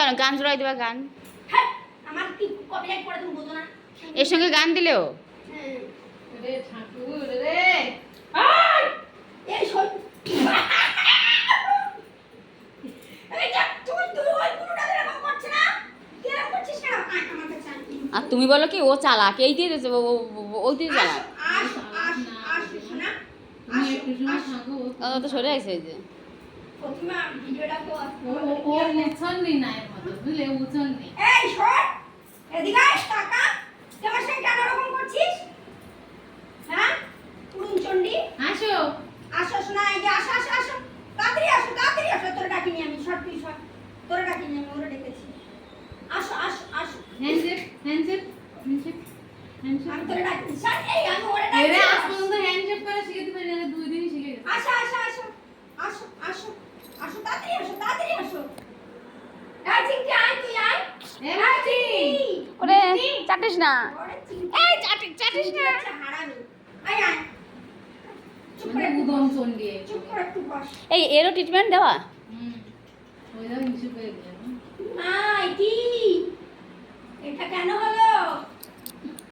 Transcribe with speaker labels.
Speaker 1: কেন গান জোড়াই দেবা গান
Speaker 2: হ্যাঁ আমার কি কপিরাইট পড়ে তুমি বুঝো না
Speaker 1: এর সঙ্গে গান দিলেও
Speaker 3: রে ঠাকুর রে
Speaker 2: আই এই শোন এই যা তুই ওই কোনটা এরকম করছ না কি এরকম করছিস কেন আমার কাছে আয়।
Speaker 1: আর তুমি বলো কি ও চালাক এই দিয়ে দিয়েছে ওই দিয়ে চালাক
Speaker 2: শোনা
Speaker 3: তুমি একটু সময় থাকো
Speaker 1: ও তো সরে আসছে এই যে
Speaker 2: প্রথমে ভিডিওটা তো
Speaker 3: ও উছলনি না এর মতো বুঝলে উছলনি
Speaker 2: এই শোন এদিকে আয় টাকা তোমার সঙ্গে কেন এরকম করছিস হ্যাঁ পুরুন চন্ডী
Speaker 3: আসো
Speaker 2: আসো শোনা এই যে আসো আসো আসো তাড়াতাড়ি আসো তোরে ডাকিনি আমি শর্ট পিস শর্ট তোরে ডাকিনি আমি ওরে ডেকেছি আসো আসো আসো
Speaker 3: হ্যান্ডশেক হ্যান্ডশেক হ্যান্ডশেক হ্যান্ডশেক
Speaker 2: আমি তোরে ডাকিনি স্যার এই আমি ওরে
Speaker 3: এরে
Speaker 2: ডাকিনি
Speaker 3: আজ পর্যন্ত হ্যান্ডশেক করা শিখতে পারি না 2 দিনই শিখে গেছি
Speaker 2: আসো আসো আসো আসো আসো আসো তাড়াতাড়ি আসো এই চিংটি আয় তুই আয়
Speaker 3: এ মাছি
Speaker 1: ওরে চাটিস না
Speaker 2: ওরে চিংটি
Speaker 1: এই চাটিস না
Speaker 2: আচ্ছা হারামি আয় আয় চুপ করে
Speaker 3: মানে উদম চন্ডী
Speaker 2: চুপ করে একটু বস
Speaker 1: এই এরও ট্রিটমেন্ট দেওয়া
Speaker 3: ওই দাও হিসু করে দিলাম
Speaker 2: না কি এটা কেন হলো